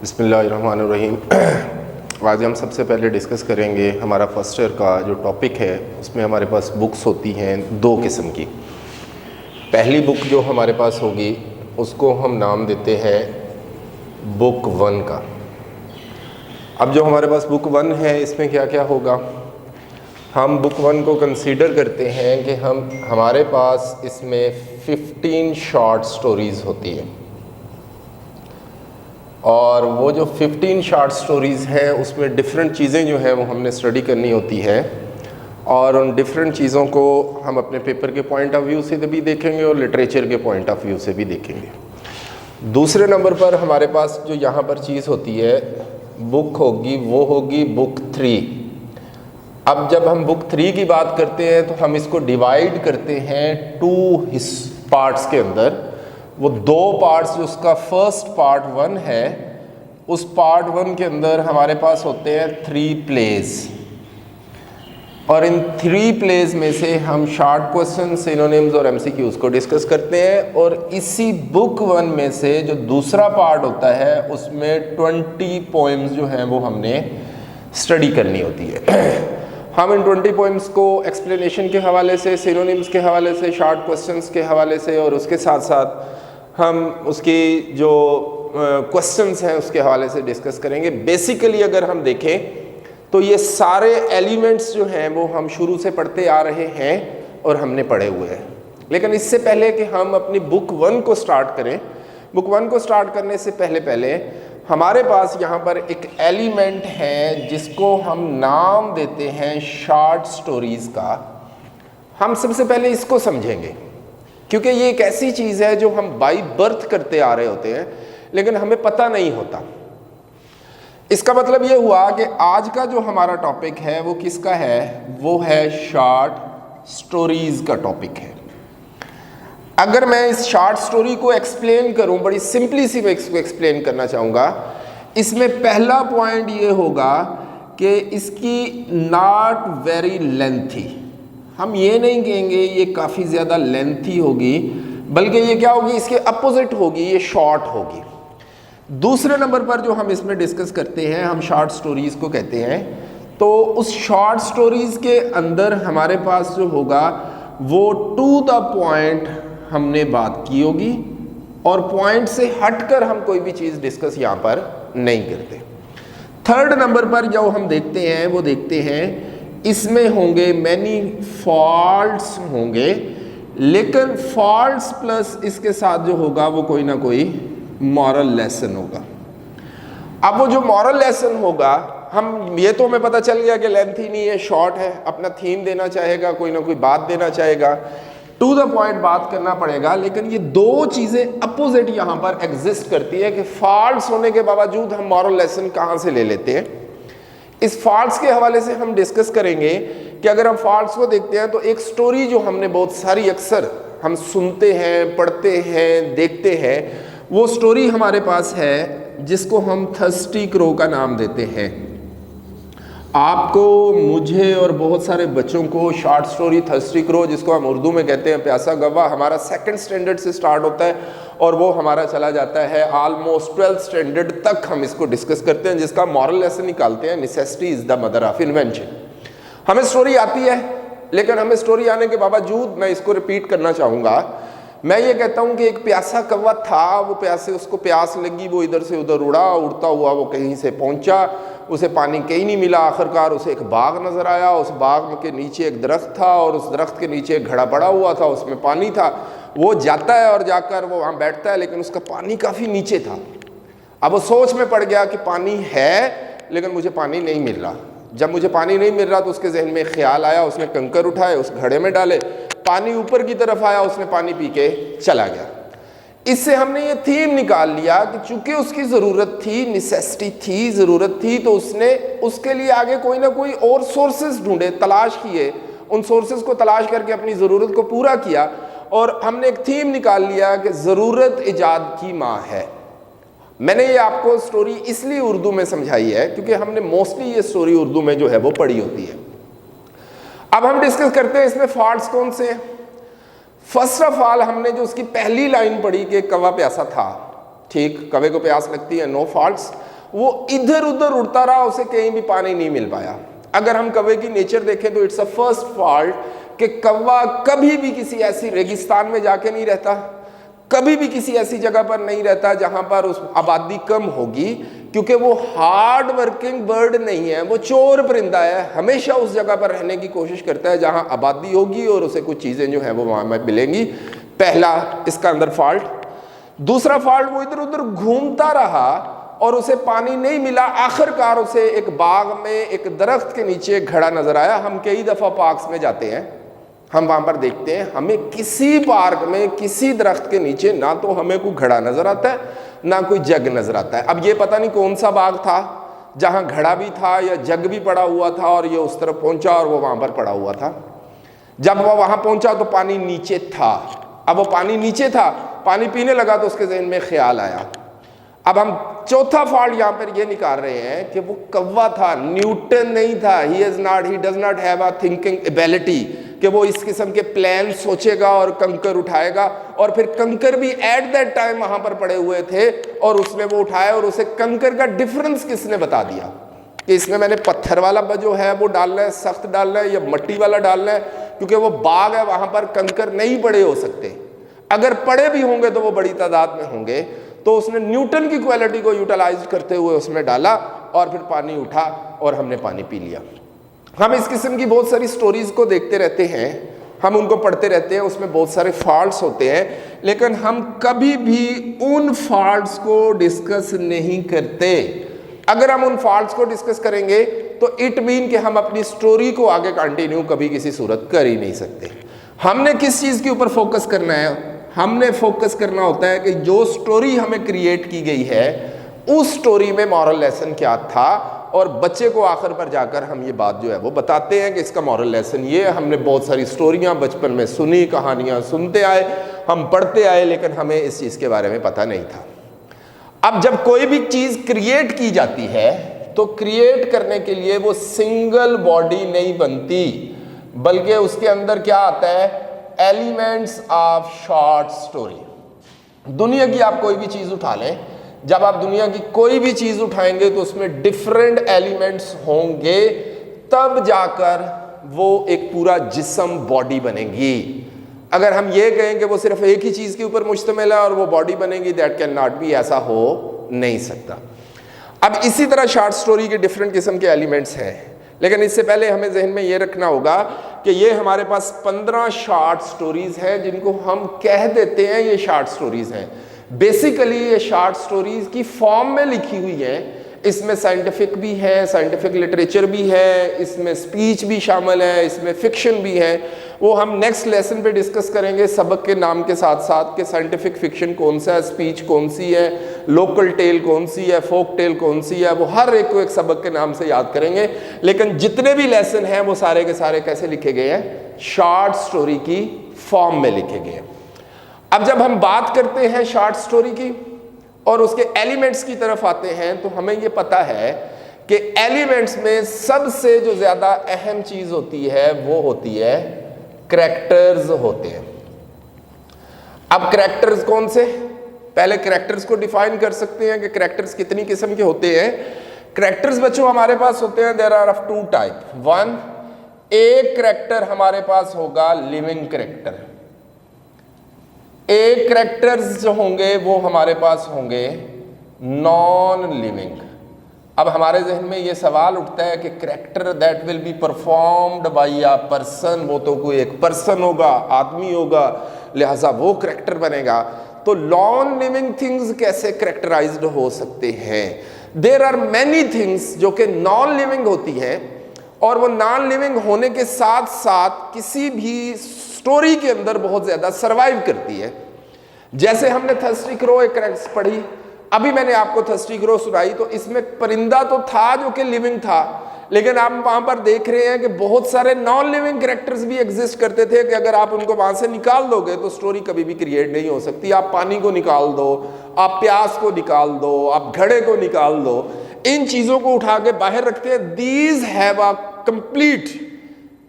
बिस्मिल्लाहिर्रहमानिर्रहीम। आज हम सबसे पहले डिस्कस करेंगे हमारा फर्स्ट ईयर का जो टॉपिक है। उसमें हमारे पास बुक्स होती हैं दो किस्म की। पहली बुक जो हमारे पास होगी उसको हम नाम देते हैं बुक 1 का। अब जो हमारे पास बुक 1 है इसमें क्या क्या होगा, हम बुक 1 को कंसीडर करते हैं कि हमारे पास इसमें 15 शॉर्ट स्टोरीज़ होती हैं और वो जो 15 शॉर्ट स्टोरीज़ हैं उसमें डिफरेंट चीज़ें जो हैं वो हमने स्टडी करनी होती है और उन डिफरेंट चीज़ों को हम अपने पेपर के पॉइंट ऑफ व्यू से भी देखेंगे और लिटरेचर के पॉइंट ऑफ व्यू से भी देखेंगे। दूसरे नंबर पर हमारे पास जो यहाँ पर चीज़ होती है बुक होगी, वो होगी बुक 3। अब जब हम बुक 3 की बात करते हैं तो हम इसको डिवाइड करते हैं 2 पार्ट्स के अंदर। वो 2 पार्ट्स, जो उसका फर्स्ट पार्ट 1 है, उस पार्ट 1 के अंदर हमारे पास होते हैं 3 प्लेज और इन 3 प्लेज में से हम शॉर्ट क्वेश्चन, सिनोनिम्स और एमसीक्यूज को डिस्कस करते हैं। और इसी बुक 1 में से जो दूसरा पार्ट होता है उसमें 20 पोएम्स जो हैं वो हमने स्टडी करनी होती है। हम इन 20 पोएम्स को एक्सप्लेनेशन के हवाले से, सिनोनिम्स के हवाले से, शॉर्ट क्वेश्चंस के हवाले से और उसके साथ साथ हम उसकी जो क्वेश्चंस हैं उसके हवाले से डिस्कस करेंगे। बेसिकली अगर हम देखें तो ये सारे एलिमेंट्स जो हैं वो हम शुरू से पढ़ते आ रहे हैं और हमने पढ़े हुए हैं। लेकिन इससे पहले कि हम अपनी बुक 1 को स्टार्ट करें, बुक 1 को स्टार्ट करने से पहले हमारे पास यहाँ पर एक एलिमेंट है जिसको हम नाम देते हैं शॉर्ट स्टोरीज़ का। हम सबसे पहले इसको समझेंगे क्योंकि ये एक ऐसी चीज़ है जो हम बाय बर्थ करते आ रहे होते हैं लेकिन हमें पता नहीं होता। इसका मतलब ये हुआ कि आज का जो हमारा टॉपिक है वो किसका है, वो है शॉर्ट स्टोरीज़ का टॉपिक है। अगर मैं इस शॉर्ट स्टोरी को एक्सप्लेन करूं, बड़ी सिंपली सी मैं इसको एक्सप्लेन करना चाहूँगा। इसमें पहला पॉइंट ये होगा कि इसकी नॉट वेरी लेंथी। हम ये नहीं कहेंगे ये काफ़ी ज़्यादा लेंथी होगी, बल्कि ये क्या होगी, इसके अपोजिट होगी, ये शॉर्ट होगी। दूसरे नंबर पर जो हम इसमें डिस्कस करते हैं, हम शॉर्ट स्टोरीज़ को कहते हैं। तो उस शॉर्ट स्टोरीज़ के अंदर हमारे पास जो होगा वो टू द पॉइंट हमने बात की होगी और पॉइंट से हटकर हम कोई भी चीज़ डिस्कस यहाँ पर नहीं करते। थर्ड नंबर पर जो हम देखते हैं वो देखते हैं इसमें होंगे मैनी फॉल्ट्स होंगे, लेकिन फॉल्ट्स प्लस इसके साथ जो होगा वो कोई ना कोई मॉरल लेसन होगा। अब वो जो मॉरल लेसन होगा, हम ये तो हमें पता चल गया कि लेंथी नहीं है, शॉर्ट है, अपना थीम देना चाहेगा, कोई ना कोई बात देना चाहेगा, टू द पॉइंट बात करना पड़ेगा। लेकिन ये दो चीज़ें अपोजिट यहाँ पर एग्जिस्ट करती है कि फॉल्ट्स होने के बावजूद हम मॉरल लेसन कहाँ से ले लेते हैं। इस फॉल्ट्स के हवाले से हम डिस्कस करेंगे कि अगर हम फॉल्ट्स को देखते हैं तो एक स्टोरी जो हमने बहुत सारी अक्सर हम सुनते हैं, पढ़ते हैं, देखते हैं, वो स्टोरी हमारे पास है जिसको हम थर्स्टी क्रो का नाम देते हैं। आपको, मुझे और बहुत सारे बच्चों को शॉर्ट स्टोरी थर्स्टी क्रो, जिसको हम उर्दू में कहते हैं प्यासा गवा, हमारा 2nd स्टैंडर्ड से स्टार्ट होता है और वो हमारा चला जाता है ऑलमोस्ट 12th स्टैंडर्ड तक। हम इसको डिस्कस करते हैं जिसका मॉरल लेसन निकालते हैं, necessity is the mother of invention. हमें स्टोरी आती है, लेकिन हमें स्टोरी आने के बावजूद मैं इसको रिपीट करना चाहूँगा। मैं ये कहता हूँ कि एक प्यासा कौवा था, वो प्यासे, उसको प्यास लगी, वो इधर से उधर उड़ा, उड़ता हुआ वो कहीं से पहुँचा, उसे पानी कहीं नहीं मिला। आखिरकार उसे एक बाग नज़र आया, उस बाग के नीचे एक दरख्त था और उस दरख्त के नीचे एक घड़ा पड़ा हुआ था, उसमें पानी था। वो जाता है और जाकर वो वहाँ बैठता है, लेकिन उसका पानी काफ़ी नीचे था। अब वो सोच में पड़ गया कि पानी है लेकिन मुझे पानी नहीं मिल रहा। जब मुझे पानी नहीं मिल रहा तो उसके जहन में ख्याल आया, उसने कंकर उठाए, उस घड़े में डाले, पानी ऊपर की तरफ आया, उसने पानी पी के चला गया। इससे हमने ये थीम निकाल लिया कि चूंकि उसकी ज़रूरत थी, नेसेसिटी थी, ज़रूरत थी, तो उसने उसके लिए आगे कोई ना कोई और सोर्सेज ढूंढे, तलाश किए, उन सोर्सेज को तलाश करके अपनी ज़रूरत को पूरा किया। और हमने एक थीम निकाल लिया कि ज़रूरत इजाद की माँ है। मैंने ये आपको स्टोरी इसलिए उर्दू में समझाई है क्योंकि हमने मोस्टली ये स्टोरी उर्दू में जो है वो पढ़ी होती है। अब हम डिस्कस करते हैं इसमें फॉल्ट्स कौन से हैं। फर्स्ट ऑफ ऑल हमने जो उसकी पहली लाइन पढ़ी कि कौवा प्यासा था, ठीक, कौवे को प्यास लगती है, नो फॉल्ट्स। वो इधर उधर उड़ता रहा, उसे कहीं भी पानी नहीं मिल पाया। अगर हम कौवे की नेचर देखें तो इट्स अ फर्स्ट फॉल्ट कि कौवा कभी भी किसी ऐसी रेगिस्तान में जाके नहीं रहता, कभी भी किसी ऐसी जगह पर नहीं रहता जहां पर उस आबादी कम होगी, क्योंकि वो हार्ड वर्किंग बर्ड नहीं है, वो चोर परिंदा है। हमेशा उस जगह पर रहने की कोशिश करता है जहां आबादी होगी और उसे कुछ चीजें जो है वो वहां में मिलेंगी। पहला इसका अंदर फॉल्ट। दूसरा फॉल्ट, वो इधर उधर घूमता रहा और उसे पानी नहीं मिला। आखिरकार उसे एक बाग में एक दरख्त के नीचे एक घड़ा नजर आया। हम कई दफा पार्क्स में जाते हैं, हम वहां पर देखते हैं, हमें किसी पार्क में किसी दरख्त के नीचे ना तो हमें कोई घड़ा नजर आता है ना कोई जग नजर आता है। अब ये पता नहीं कौन सा बाग था जहां घड़ा भी था या जग भी पड़ा हुआ था और ये उस तरफ पहुंचा और वो वहां पर पड़ा हुआ था। जब वो वहां पहुंचा तो पानी नीचे था। अब वो पानी नीचे था, पानी पीने लगा तो उसके ज़हन में ख्याल आया। अब हम चौथा फॉल्ट यहां पर ये निकाल रहे हैं कि वो कौवा था, न्यूटन नहीं था। He does not have a thinking ability कि वो इस किस्म के प्लान सोचेगा और कंकर उठाएगा। और फिर कंकर भी एट दैट टाइम वहां पर पड़े हुए थे और उसने वो उठाया और उसे कंकर का डिफरेंस किसने बता दिया कि इसमें मैंने पत्थर वाला जो है वो डालना है, सख्त डालना है या मट्टी वाला डालना है, क्योंकि वो बाग है, वहां पर कंकर नहीं पड़े हो सकते। अगर पड़े भी होंगे तो वो बड़ी तादाद में होंगे। तो उसने न्यूटन की क्वालिटी को यूटिलाइज करते हुए उसमें डाला और फिर पानी उठा और हमने पानी पी लिया। हम इस किस्म की बहुत सारी स्टोरीज को देखते रहते हैं, हम उनको पढ़ते रहते हैं, उसमें बहुत सारे फॉल्ट्स होते हैं, लेकिन हम कभी भी उन फॉल्ट्स को डिस्कस नहीं करते। अगर हम उन फॉल्ट्स को डिस्कस करेंगे तो इट मीन कि हम अपनी स्टोरी को आगे कंटिन्यू कभी किसी सूरत कर ही नहीं सकते। हमने किस चीज़ के ऊपर फोकस करना है? हमने फोकस करना होता है कि जो स्टोरी हमें क्रिएट की गई है उस स्टोरी में मॉरल लेसन क्या था, और बच्चे को आखिर पर जाकर हम ये बात जो है वो बताते हैं कि इसका मॉरल लेसन ये। हमने बहुत सारी स्टोरियां बचपन में सुनी, कहानियां सुनते आए, हम पढ़ते आए, लेकिन हमें इस चीज़ के बारे में पता नहीं था। अब जब कोई भी चीज़ क्रिएट की जाती है तो क्रिएट करने के लिए वो सिंगल बॉडी नहीं बनती, बल्कि उसके अंदर क्या आता है? Elements of short story. दुनिया की आप कोई भी चीज़ उठा लें, जब आप दुनिया की कोई भी चीज़ उठाएंगे तो उसमें डिफरेंट एलिमेंट्स होंगे, तब जाकर वो एक पूरा जिस्म बॉडी बनेगी। अगर हम ये कहें कि वो सिर्फ एक ही चीज़ के ऊपर मुश्तमिल है और वो बॉडी बनेगी, दैट कैन नॉट बी, ऐसा हो नहीं सकता। अब इसी तरह शॉर्ट स्टोरी के डिफरेंट किस्म के एलिमेंट्स हैं, लेकिन इससे पहले हमें जहन में ये रखना होगा कि ये हमारे पास 15 शॉर्ट स्टोरीज हैं जिनको हम कह देते हैं ये शॉर्ट स्टोरीज हैं। बेसिकली ये शॉर्ट स्टोरीज की फॉर्म में लिखी हुई है। इसमें साइंटिफिक भी है, साइंटिफिक लिटरेचर भी है, इसमें स्पीच भी शामिल है, इसमें फिक्शन भी है। वो हम नेक्स्ट लेसन पे डिस्कस करेंगे सबक के नाम के साथ साथ कि साइंटिफिक फिक्शन कौन सा है, स्पीच कौन सी है, लोकल टेल कौन सी है, फोक टेल कौन सी है। वो हर एक को एक सबक के नाम से याद करेंगे, लेकिन जितने भी लेसन हैं वो सारे के सारे कैसे लिखे गए हैं? शॉर्ट स्टोरी की फॉर्म में लिखे गए हैं। अब जब हम बात करते हैं शॉर्ट स्टोरी की और उसके एलिमेंट्स की तरफ आते हैं तो हमें ये पता है कि एलिमेंट्स में सबसे जो ज़्यादा अहम चीज़ होती है वो होती है करैक्टर्स होते हैं। अब करैक्टर्स कौन से? पहले करैक्टर्स को डिफाइन कर सकते हैं कि करैक्टर्स कितनी किस्म के होते हैं। करैक्टर्स बच्चों हमारे पास होते हैं, there are of two type. One, एक करैक्टर हमारे पास होगा लिविंग करैक्टर। एक करैक्टर्स जो होंगे वो हमारे पास होंगे नॉन लिविंग। अब हमारे जहन में ये सवाल उठता है कि character that will be performed by a person, वो तो कोई एक पर्सन होगा, आदमी होगा, लिहाजा वो करैक्टर बनेगा। तो नॉन लिविंग थिंग्स कैसे करैक्टराइज्ड हो सकते हैं? देयर आर मैनी थिंग्स जो कि नॉन लिविंग होती हैं और वो नॉन लिविंग होने के साथ साथ किसी भी स्टोरी के अंदर बहुत ज्यादा सरवाइव करती है। जैसे हमने थर्स्टी क्रो एक करैक्टर पढ़ी, अभी मैंने आपको थर्स्टी क्रो सुनाई, तो इसमें परिंदा तो था जो कि लिविंग था, लेकिन आप वहां पर देख रहे हैं कि बहुत सारे नॉन लिविंग कैरेक्टर्स भी एग्जिस्ट करते थे कि अगर आप उनको वहां से निकाल दोगे तो स्टोरी कभी भी क्रिएट नहीं हो सकती। आप पानी को निकाल दो, आप प्यास को निकाल दो, आप घड़े को निकाल दो, इन चीजों को उठा के बाहर रखते हैं। These have a complete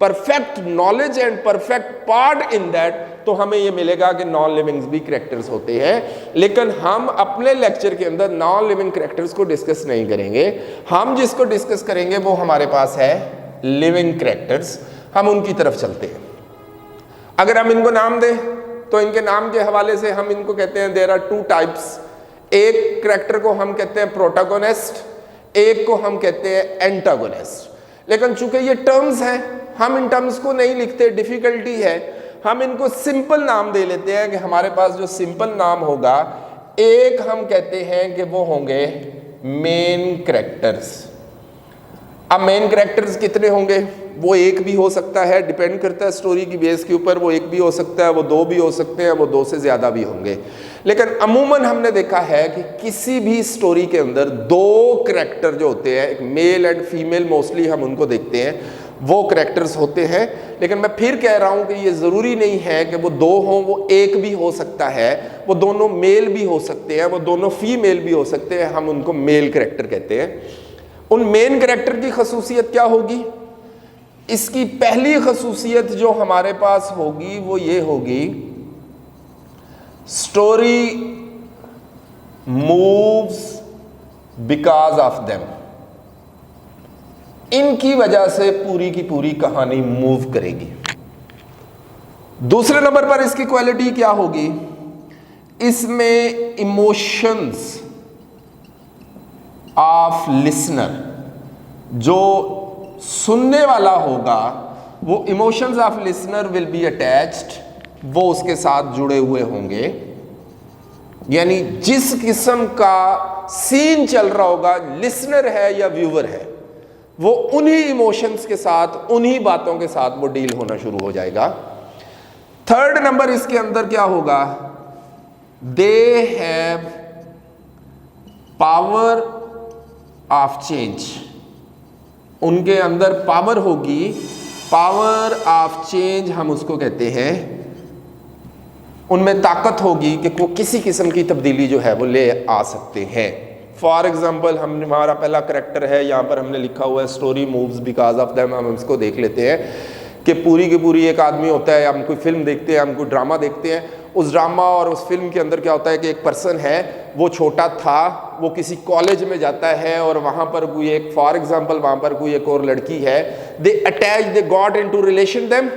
perfect knowledge and perfect part in that तो हमें ये मिलेगा कि नॉन लिविंग भी कैरेक्टर्स होते हैं। लेकिन हम अपने लेक्चर के अंदर नॉन लिविंग कैरेक्टर्स को डिस्कस नहीं करेंगे। हम जिसको डिस्कस करेंगे वो हमारे पास है लिविंग कैरेक्टर्स। हम उनकी तरफ चलते हैं। अगर हम इनको नाम दें तो इनके नाम के हवाले से हम इनको कहते हैं देयर आर टू टाइप्स। एक कैरेक्टर को हम कहते हैं प्रोटैगोनिस्ट, एक को हम कहते हैं एंटागोनिस्ट। लेकिन चूंकि ये टर्म्स हैं, हम इन टर्म्स को नहीं लिखते, डिफिकल्टी है, हम इनको सिंपल नाम दे लेते हैं कि हमारे पास जो सिंपल नाम होगा, एक हम कहते हैं कि वो होंगे मेन कैरेक्टर्स। अब मेन कैरेक्टर्स कितने होंगे? वो एक भी हो सकता है, डिपेंड करता है स्टोरी की बेस के ऊपर, वो एक भी हो सकता है, वो दो भी हो सकते हैं, वो दो से ज़्यादा भी होंगे। लेकिन अमूमन हमने देखा है कि किसी भी स्टोरी के अंदर दो कैरेक्टर जो होते हैं, एक मेल एंड फीमेल मोस्टली हम उनको देखते हैं, वो कैरेक्टर्स होते हैं। लेकिन मैं फिर कह रहा हूँ कि ये ज़रूरी नहीं है कि वो दो हों, वो एक भी हो सकता है, वो दोनों मेल भी हो सकते हैं, वो दोनों फीमेल भी हो सकते हैं, हम उनको मेल कैरेक्टर कहते हैं। उन मेन कैरेक्टर की खसूसियत क्या होगी? इसकी पहली खसूसियत जो हमारे पास होगी वो ये होगी, story moves because of them. इनकी वजह से पूरी की पूरी कहानी मूव करेगी। दूसरे नंबर पर इसकी क्वालिटी क्या होगी? इसमें इमोशंस ऑफ लिसनर, जो सुनने वाला होगा, वो emotions of listener will be attached, वो उसके साथ जुड़े हुए होंगे। यानी जिस किस्म का सीन चल रहा होगा, लिसनर है या व्यूअर है, वो उन्हीं इमोशंस के साथ, उन्हीं बातों के साथ वो डील होना शुरू हो जाएगा। थर्ड नंबर इसके अंदर क्या होगा? They have power of change. उनके अंदर पावर होगी, पावर ऑफ चेंज हम उसको कहते हैं। उनमें ताकत होगी कि वो किसी किस्म की तब्दीली जो है वो ले आ सकते हैं। फॉर एग्जाम्पल, हमारा पहला कैरेक्टर है, यहाँ पर हमने लिखा हुआ है story moves because of them. हम इसको देख लेते हैं कि पूरी की पूरी एक आदमी होता है, हम कोई फिल्म देखते हैं, हम कोई ड्रामा देखते हैं, उस ड्रामा और उस फिल्म के अंदर क्या होता है कि एक पर्सन है, वो छोटा था, वो किसी कॉलेज में जाता है और वहाँ पर कोई एक, फॉर एग्जांपल वहाँ पर कोई एक और लड़की है, दे attach, they got into relation them,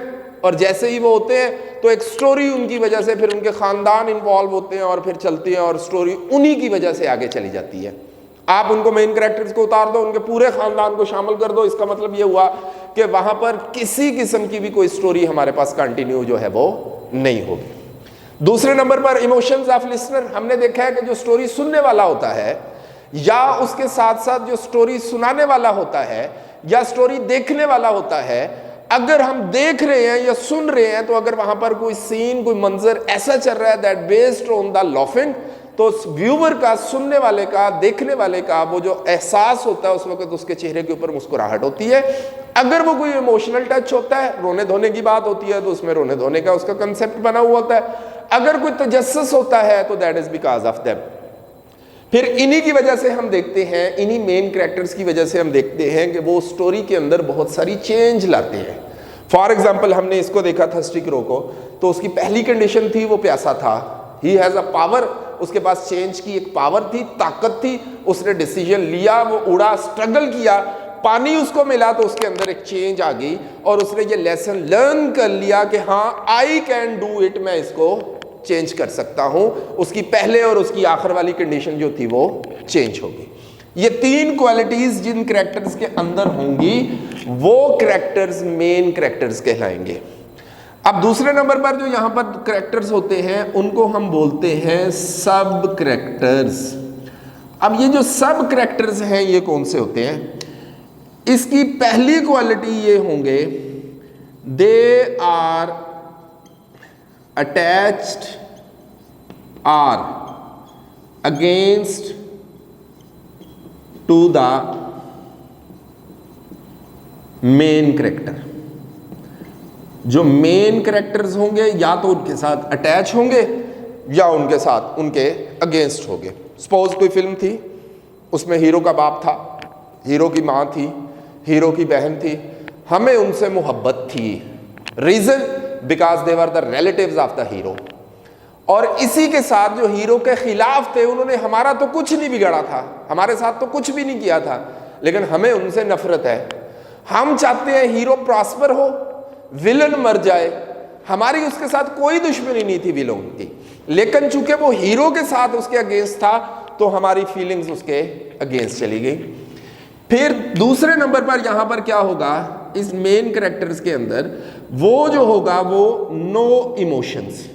और जैसे ही वो होते हैं तो एक स्टोरी उनकी वजह से, फिर उनके ख़ानदान इन्वॉल्व होते हैं और फिर चलती है और स्टोरी उन्हीं की वजह से आगे चली जाती है। आप उनको मेन कैरेक्टर्स को उतार दो, उनके पूरे ख़ानदान को शामिल कर दो, इसका मतलब ये हुआ कि वहाँ पर किसी किस्म की भी कोई स्टोरी हमारे पास कंटिन्यू जो है वो नहीं होगी। दूसरे नंबर पर इमोशंस ऑफ लिसनर। हमने देखा है कि जो स्टोरी सुनने वाला होता है, या उसके साथ साथ जो स्टोरी सुनाने वाला होता है, या स्टोरी देखने वाला होता है, अगर हम देख रहे हैं या सुन रहे हैं, तो अगर वहां पर कोई सीन, कोई मंजर ऐसा चल रहा है that based on the laughing, तो व्यूअर का, सुनने वाले का, देखने वाले का वो जो एहसास होता है उस वक्त उसके चेहरे के ऊपर मुस्कुराहट होती है। अगर वो कोई इमोशनल टच होता है, रोने धोने की बात होती है, तो उसमें रोने धोने का उसका कंसेप्ट बना हुआ होता है। अगर कोई तजस्सुस होता है तो that is because of them. फिर इन्हीं की वजह से हम देखते हैं, इन्हीं मेन कैरेक्टर्स की वजह से हम देखते हैं कि वो स्टोरी के अंदर बहुत सारी चेंज लाते हैं। फॉर एग्जाम्पल, हमने इसको देखा था स्टिकरो को, तो उसकी पहली कंडीशन थी वो प्यासा था, ही हैज़ अ पावर, उसके पास चेंज की एक पावर थी, ताकत थी, उसने डिसीजन लिया, वो उड़ा, स्ट्रगल किया, पानी उसको मिला तो उसके अंदर एक चेंज आ गई और उसने ये लेसन लर्न कर लिया कि हाँ आई कैन डू इट, मैं इसको चेंज कर सकता हूं। उसकी पहले और उसकी आखिर वाली कंडीशन जो थी वो चेंज होगी। ये तीन क्वालिटीज जिन कैरेक्टर्स के अंदर होंगी वो कैरेक्टर्स मेन कैरेक्टर्स कहलाएंगे। अब दूसरे नंबर पर जो यहां पर कैरेक्टर्स होते हैं उनको हम बोलते हैं सब कैरेक्टर्स। अब ये जो सब कैरेक्टर्स हैं ये कौन से होते हैं? इसकी पहली क्वालिटी ये होंगे, they are attached or against to the main character. जो मेन कैरेक्टर्स होंगे या तो उनके साथ अटैच होंगे या उनके साथ, उनके अगेंस्ट होंगे। सपोज कोई फिल्म थी, उसमें हीरो का बाप था, हीरो की माँ थी, हीरो की बहन थी, हमें उनसे मोहब्बत थी। Reason because they were the relatives of the hero. और इसी के साथ जो हीरो के खिलाफ थे, उन्होंने हमारा तो कुछ नहीं बिगाड़ा था, हमारे साथ तो कुछ भी नहीं किया था, लेकिन हमें उनसे नफरत है। हम चाहते हैं हीरो प्रॉस्पर हो, विलन मर जाए। हमारी उसके साथ कोई दुश्मनी नहीं थी विलन की, लेकिन चूंकि वो हीरो के साथ उसके अगेंस्ट था तो हमारी फीलिंग्स उसके अगेंस्ट चली गई। फिर दूसरे नंबर पर यहां पर क्या होगा, इस मेन कैरेक्टर्स के अंदर वो जो होगा वो नो इमोशंस,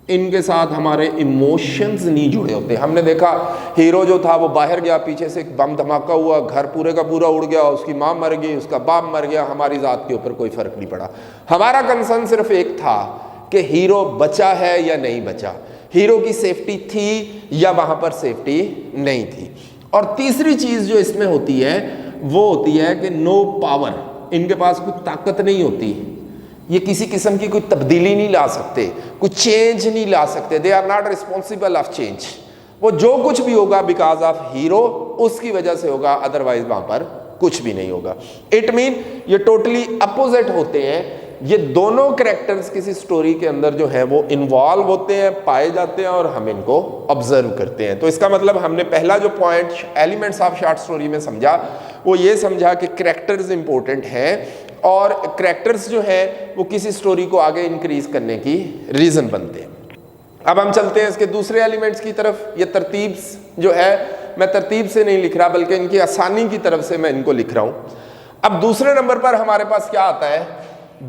इनके साथ हमारे इमोशंस नहीं जुड़े होते। हमने देखा हीरो जो था वो बाहर गया, पीछे से एक बम धमाका हुआ, घर पूरे का पूरा उड़ गया, उसकी माँ मर गई, उसका बाप मर गया, हमारी जात के ऊपर कोई फर्क नहीं पड़ा। हमारा कंसर्न सिर्फ एक था कि हीरो बचा है या नहीं बचा, हीरो की सेफ्टी थी या वहां पर सेफ्टी नहीं थी। और तीसरी चीज जो इसमें होती है वो होती है कि नो पावर, इनके पास कोई ताकत नहीं होती, ये किसी किस्म की कोई तब्दीली नहीं ला सकते, कोई चेंज नहीं ला सकते। They are not responsible of change. वो जो कुछ भी होगा बिकॉज ऑफ हीरो, उसकी वजह से होगा, अदरवाइज वहां पर कुछ भी नहीं होगा। इट मीन ये टोटली अपोजिट होते हैं। ये दोनों कैरेक्टर्स किसी स्टोरी के अंदर जो है वो इन्वॉल्व होते हैं, पाए जाते हैं और हम इनको ऑब्जर्व करते हैं। तो इसका मतलब हमने पहला जो point elements of short story में समझा वो ये समझा कि कैरेक्टर्स इंपॉर्टेंट हैं और कैरेक्टर्स जो है वो किसी स्टोरी को आगे इंक्रीज करने की रीजन बनते हैं। अब हम चलते हैं इसके दूसरे एलिमेंट्स की तरफ। ये तरतीब जो है मैं तरतीब से नहीं लिख रहा बल्कि इनकी आसानी की तरफ से मैं इनको लिख रहा हूं। अब दूसरे नंबर पर हमारे पास क्या आता है,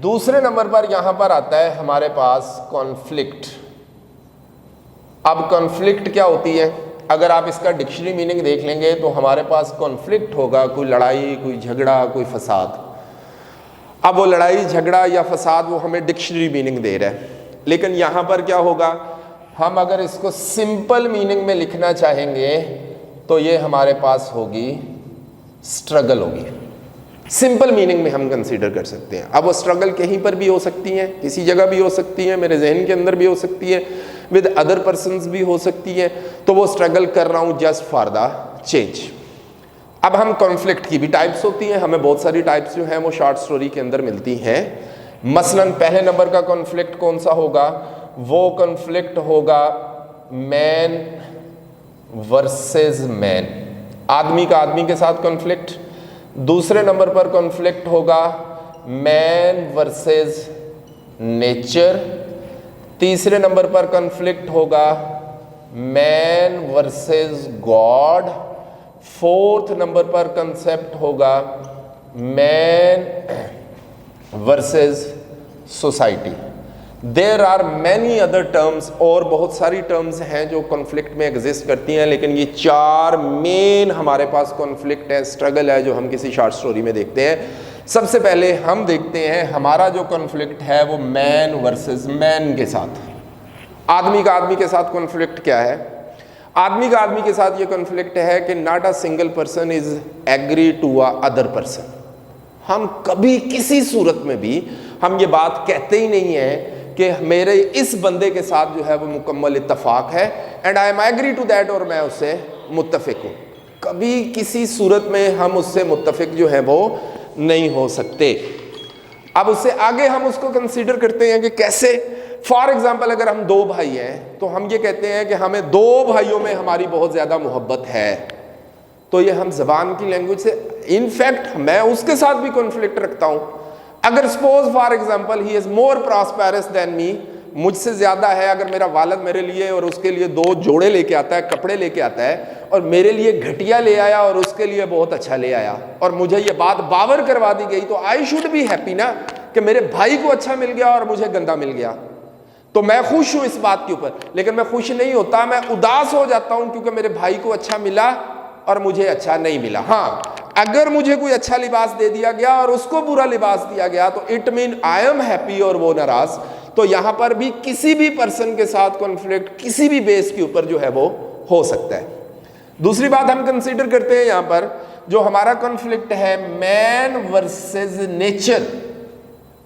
दूसरे नंबर पर यहां पर आता है हमारे पास कॉन्फ्लिक्ट। अब कॉन्फ्लिक्ट क्या होती है, अगर आप इसका डिक्शनरी मीनिंग देख लेंगे तो हमारे पास कॉन्फ्लिक्ट होगा कोई लड़ाई, कोई झगड़ा, कोई फसाद। अब वो लड़ाई झगड़ा या फसाद वो हमें डिक्शनरी मीनिंग दे रहा है, लेकिन यहां पर क्या होगा, हम अगर इसको सिंपल मीनिंग में लिखना चाहेंगे तो ये हमारे पास होगी स्ट्रगल होगी। सिंपल मीनिंग में हम कंसीडर कर सकते हैं। अब वो स्ट्रगल कहीं पर भी हो सकती है, किसी जगह भी हो सकती है, मेरे जहन के अंदर भी हो सकती है, विद अदर पर्सन्स भी हो सकती है। तो वो स्ट्रगल कर रहा हूं जस्ट फॉर द चेंज। अब हम कॉन्फ्लिक्ट की भी टाइप्स होती हैं, हमें बहुत सारी टाइप्स जो हैं वो शॉर्ट स्टोरी के अंदर मिलती हैं। मसलन पहले नंबर का कॉन्फ्लिक्ट कौन सा होगा, वो कॉन्फ्लिक्ट होगा मैन वर्सेस मैन, आदमी का आदमी के साथ कॉन्फ्लिक्ट। दूसरे नंबर पर कॉन्फ्लिक्ट होगा मैन वर्सेस नेचर। तीसरे नंबर पर कॉन्फ्लिक्ट होगा man versus God. Fourth number पर कंसेप्ट होगा man versus society. There are many other terms, और बहुत सारी टर्म्स हैं जो कॉन्फ्लिक्ट में एग्जिस्ट करती हैं, लेकिन ये चार मेन हमारे पास कॉन्फ्लिक्ट है, स्ट्रगल है जो हम किसी शॉर्ट स्टोरी में देखते हैं। सबसे पहले हम देखते हैं हमारा जो कॉन्फ्लिक्ट है वो मैन वर्सेस मैन के साथ, आदमी का आदमी के साथ कॉन्फ्लिक्ट क्या है। आदमी का आदमी के साथ ये कॉन्फ्लिक्ट है कि not a single person is agree to a other person. हम कभी किसी सूरत में भी हम ये बात कहते ही नहीं है कि मेरे इस बंदे के साथ जो है वो मुकम्मल इत्तफाक है and I am agree to that, और मैं उससे मुत्तफिक हूँ। कभी किसी सूरत में हम उससे मुत्तफिक जो है वो नहीं हो सकते। अब उससे आगे हम उसको कंसीडर करते हैं कि कैसे। फॉर एग्जाम्पल अगर हम दो भाई हैं तो हम ये कहते हैं कि हमें दो भाइयों में हमारी बहुत ज़्यादा मोहब्बत है, तो ये हम ज़बान की लैंग्वेज से, इनफैक्ट मैं उसके साथ भी कॉन्फ्लिक्ट रखता हूँ। अगर suppose for example he is more prosperous than me, मुझसे ज़्यादा है, अगर मेरा वालिद मेरे लिए और उसके लिए दो जोड़े लेके आता है, कपड़े लेके आता है, और मेरे लिए घटिया ले आया और उसके लिए बहुत अच्छा ले आया, और मुझे ये बात बावर करवा दी गई, तो आई शुड बी हैप्पी ना कि मेरे भाई को अच्छा मिल गया और मुझे गंदा मिल गया। तो मैं खुश हूं इस बात के ऊपर, लेकिन मैं खुश नहीं होता, मैं उदास हो जाता हूं क्योंकि मेरे भाई को अच्छा मिला और मुझे अच्छा नहीं मिला। हाँ, अगर मुझे कोई अच्छा लिबास दे दिया गया और उसको बुरा लिबास दिया गया तो it mean I am happy और वो नाराज। तो यहां पर भी किसी भी पर्सन के साथ कॉन्फ्लिक्ट किसी भी बेस के ऊपर जो है वो हो सकता है। दूसरी बात हम कंसीडर करते हैं यहां पर जो हमारा कॉन्फ्लिक्ट है मैन वर्सेस नेचर।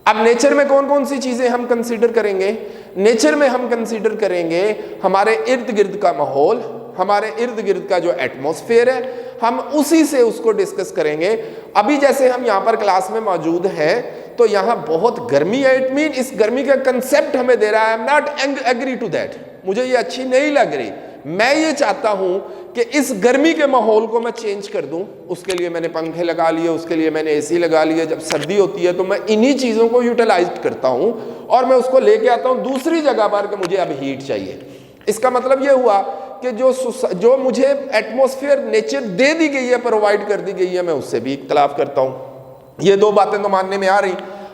अब नेचर में कौन कौन सी चीजें हम कंसीडर करेंगे? नेचर में हम कंसीडर करेंगे हमारे इर्द गिर्द का माहौल, हमारे इर्द गिर्द का जो एटमॉस्फेयर है, हम उसी से उसको डिस्कस करेंगे। अभी जैसे हम यहाँ पर क्लास में मौजूद हैं तो यहाँ बहुत गर्मी है, इट मीन इस गर्मी का कंसेप्ट हमें दे रहा है। I am not agree to that, मुझे ये अच्छी नहीं लग रही। मैं ये चाहता हूं कि इस गर्मी के माहौल को मैं चेंज कर दूं, उसके लिए मैंने पंखे लगा लिए, उसके लिए मैंने एसी लगा लिए। जब सर्दी होती है तो मैं इन्हीं चीज़ों को यूटिलाइज करता हूं और मैं उसको लेके आता हूं दूसरी जगह पर कि मुझे अब हीट चाहिए। इसका मतलब ये हुआ कि जो मुझे एटमॉस्फेयर नेचर दे दी गई है, प्रोवाइड कर दी गई है, मैं उससे भी इख्तलाफ करता हूँ। ये दो बातें तो मानने में आ रही।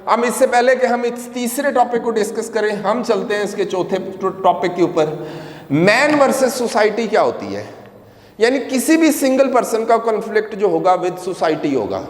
हम इससे पहले कि हम इस तीसरे टॉपिक को डिस्कस करें, हम चलते हैं इसके चौथे टॉपिक के ऊपर। मैन वर्सेस सोसाइटी क्या होती है, यानी किसी भी सिंगल पर्सन का कॉन्फ्लिक्ट जो होगा विद सोसाइटी होगा।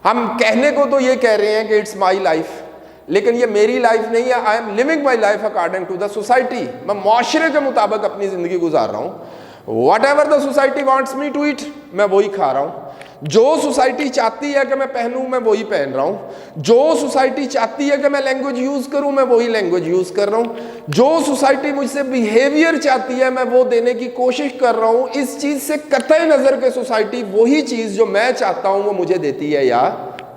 हम कहने को तो ये कह रहे हैं कि इट्स माई लाइफ, लेकिन ये मेरी लाइफ नहीं है। I am living my life according to the society. मैं माशरे के मुताबिक अपनी जिंदगी गुजार रहा हूँ। Whatever the society wants me to eat, मैं वही खा रहा हूँ। जो सोसाइटी चाहती है कि मैं पहनूं, मैं वही पहन रहा हूं। जो सोसाइटी चाहती है कि मैं लैंग्वेज यूज करूं, मैं वही लैंग्वेज यूज कर रहा हूं। जो सोसाइटी मुझसे बिहेवियर चाहती है, मैं वो देने की कोशिश कर रहा हूं। इस चीज से कतई नजर के सोसाइटी वही चीज जो मैं चाहता हूं वो मुझे देती है या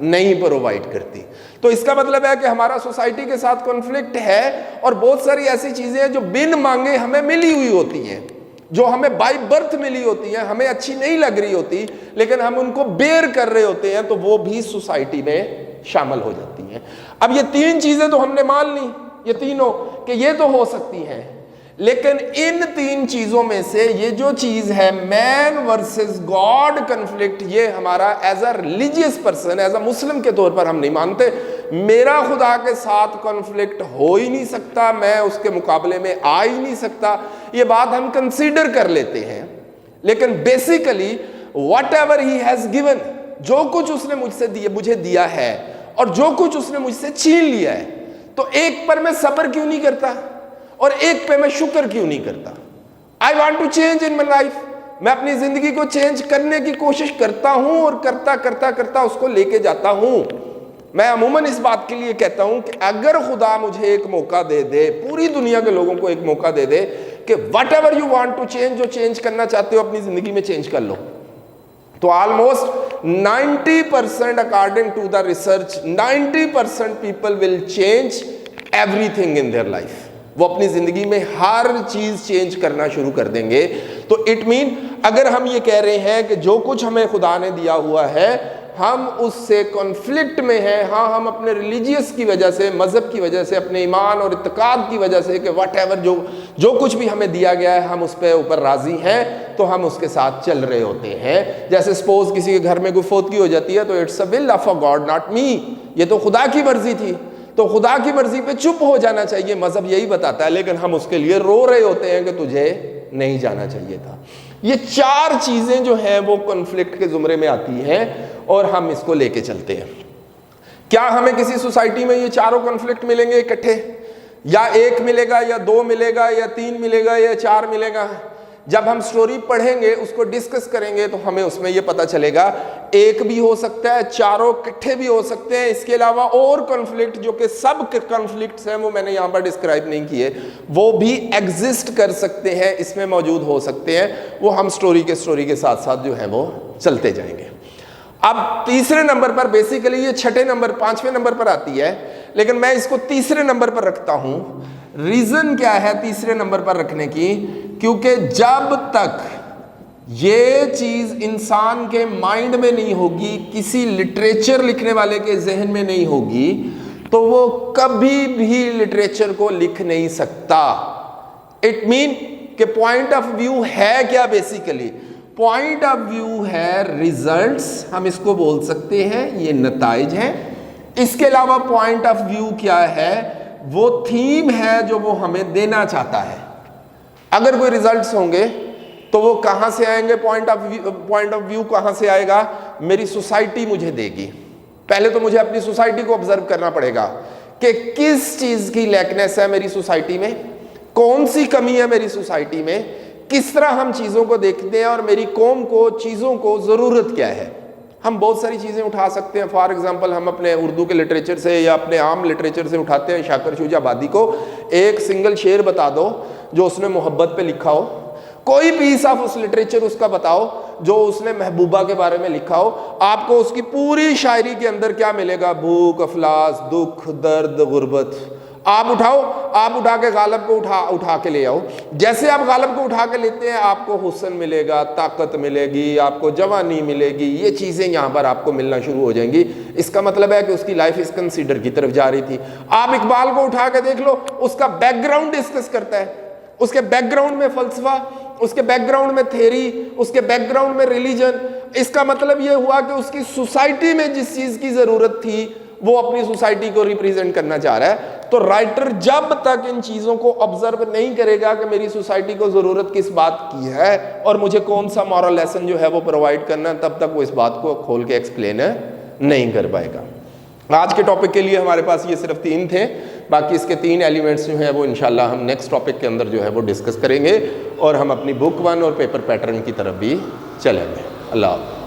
नहीं प्रोवाइड करती। तो इसका मतलब है कि हमारा सोसाइटी के साथ कॉन्फ्लिक्ट है, और बहुत सारी ऐसी चीजें हैं जो बिन मांगे हमें मिली हुई होती हैं, जो हमें बाय बर्थ मिली होती हैं, हमें अच्छी नहीं लग रही होती, लेकिन हम उनको बेयर कर रहे होते हैं, तो वो भी सोसाइटी में शामिल हो जाती हैं। अब ये तीन चीजें तो हमने मान ली, ये तीनों कि ये तो हो सकती हैं, लेकिन इन तीन चीजों में से ये जो चीज है मैन वर्सेस गॉड कन्फ्लिक्ट, ये हमारा as a religious person, as a Muslim के तौर पर हम नहीं मानते। मेरा खुदा के साथ कॉन्फ्लिक्ट हो ही नहीं सकता, मैं उसके मुकाबले में आ ही नहीं सकता, ये बात हम कंसीडर कर लेते हैं। लेकिन basically what ever he has given, जो कुछ उसने मुझे दिया है और जो कुछ उसने मुझसे छीन लिया है, तो एक पर मैं सब्र क्यों नहीं करता और एक पे मैं शुक्र क्यों नहीं करता? I want to change in my life. मैं अपनी जिंदगी को चेंज करने की कोशिश करता हूं और करता करता करता उसको लेके जाता हूं। मैं अमूमन इस बात के लिए कहता हूं कि अगर खुदा मुझे एक मौका दे दे, पूरी दुनिया के लोगों को एक मौका दे दे कि whatever you want to change, जो चेंज करना चाहते हो अपनी जिंदगी में चेंज कर लो, तो almost 90% according to the research 90% people will change everything in their life. वो अपनी जिंदगी में हर चीज चेंज करना शुरू कर देंगे। तो इट मीन अगर हम ये कह रहे हैं कि जो कुछ हमें खुदा ने दिया हुआ है हम उससे कॉन्फ्लिक्ट में हैं, हाँ हम अपने रिलीजियस की वजह से, मजहब की वजह से, अपने ईमान और इत्तेकाद की वजह से कि वट एवर जो कुछ भी हमें दिया गया है हम उस पर ऊपर राजी हैं, तो हम उसके साथ चल रहे होते हैं। जैसे सपोज किसी के घर में कोई फौतगी हो जाती है तो it's a will of a God not me, ये तो खुदा की मर्जी थी, तो खुदा की मर्जी पे चुप हो जाना चाहिए, मजहब यही बताता है। लेकिन हम उसके लिए रो रहे होते हैं कि तुझे नहीं जाना चाहिए था। ये चार चीजें जो हैं वो कॉन्फ्लिक्ट के जुमरे में आती हैं और हम इसको लेके चलते हैं। क्या हमें किसी सोसाइटी में ये चारों कॉन्फ्लिक्ट मिलेंगे इकट्ठे, या एक मिलेगा, या दो मिलेगा, या तीन मिलेगा, या चार मिलेगा? जब हम स्टोरी पढ़ेंगे, उसको डिस्कस करेंगे, तो हमें उसमें ये पता चलेगा एक भी हो सकता है, चारों इकट्ठे भी हो सकते हैं। इसके अलावा और कॉन्फ्लिक्ट जो कि सब कॉन्फ्लिक्ट्स हैं वो मैंने यहाँ पर डिस्क्राइब नहीं किए, वो भी एग्जिस्ट कर सकते हैं, इसमें मौजूद हो सकते हैं। वो हम स्टोरी के साथ साथ जो है वो चलते जाएंगे। अब तीसरे नंबर पर, बेसिकली ये छठे नंबर 5वें नंबर पर आती है, लेकिन मैं इसको तीसरे नंबर पर रखता हूं। रीजन क्या है तीसरे नंबर पर रखने की? क्योंकि जब तक ये चीज इंसान के माइंड में नहीं होगी, किसी लिटरेचर लिखने वाले के जहन में नहीं होगी, तो वो कभी भी लिटरेचर को लिख नहीं सकता। इट मीन कि पॉइंट ऑफ व्यू है क्या? बेसिकली पॉइंट ऑफ व्यू है रिजल्ट्स, हम इसको बोल सकते हैं, ये नताइज हैं। इसके अलावा पॉइंट ऑफ व्यू क्या है? वो थीम है जो वो हमें देना चाहता है। अगर कोई रिजल्ट्स होंगे तो वो कहां से आएंगे? पॉइंट ऑफ व्यू कहां से आएगा? मेरी सोसाइटी मुझे देगी। पहले तो मुझे अपनी सोसाइटी को ऑब्जर्व करना पड़ेगा कि किस चीज की लैकनेस है मेरी सोसाइटी में, कौन सी कमी है मेरी सोसाइटी में, किस तरह हम चीजों को देखते हैं और मेरी कौम को चीजों को जरूरत क्या है। हम बहुत सारी चीज़ें उठा सकते हैं। फॉर एग्जांपल हम अपने उर्दू के लिटरेचर से या अपने आम लिटरेचर से उठाते हैं। शाकर शुजा आबादी को एक सिंगल शेर बता दो जो उसने मोहब्बत पे लिखा हो, कोई पीस ऑफ उस लिटरेचर उसका बताओ जो उसने महबूबा के बारे में लिखा हो, आपको उसकी पूरी शायरी के अंदर क्या मिलेगा? भूख, अफलास, दुख, दर्द, गुर्बत। आप उठाओ, आप उठा के गालिब को उठा के ले आओ। जैसे आप गालिब को उठा के लेते हैं, आपको हुस्न मिलेगा, ताकत मिलेगी, आपको जवानी मिलेगी, ये चीज़ें यहाँ पर आपको मिलना शुरू हो जाएंगी। इसका मतलब है कि उसकी लाइफ इस कंसीडर की तरफ जा रही थी। आप इकबाल को उठा के देख लो, उसका बैकग्राउंड डिस्कस करता है, उसके बैकग्राउंड में फलसफा, उसके बैकग्राउंड में थ्योरी, उसके बैकग्राउंड में रिलीजन। इसका मतलब ये हुआ कि उसकी सोसाइटी में जिस चीज़ की ज़रूरत थी वो अपनी सोसाइटी को रिप्रेजेंट करना चाह रहा है। तो राइटर जब तक इन चीज़ों को ऑब्जर्व नहीं करेगा कि मेरी सोसाइटी को ज़रूरत किस बात की है और मुझे कौन सा मॉरल लेसन जो है वो प्रोवाइड करना है, तब तक वो इस बात को खोल के एक्सप्लेन नहीं कर पाएगा। आज के टॉपिक के लिए हमारे पास ये सिर्फ 3 थे, बाकी इसके 3 एलिमेंट्स जो है वो इंशाल्लाह हम नेक्स्ट टॉपिक के अंदर जो है वो डिस्कस करेंगे और हम अपनी बुक 1 और पेपर पैटर्न की तरफ भी चलेंगे। अल्लाह।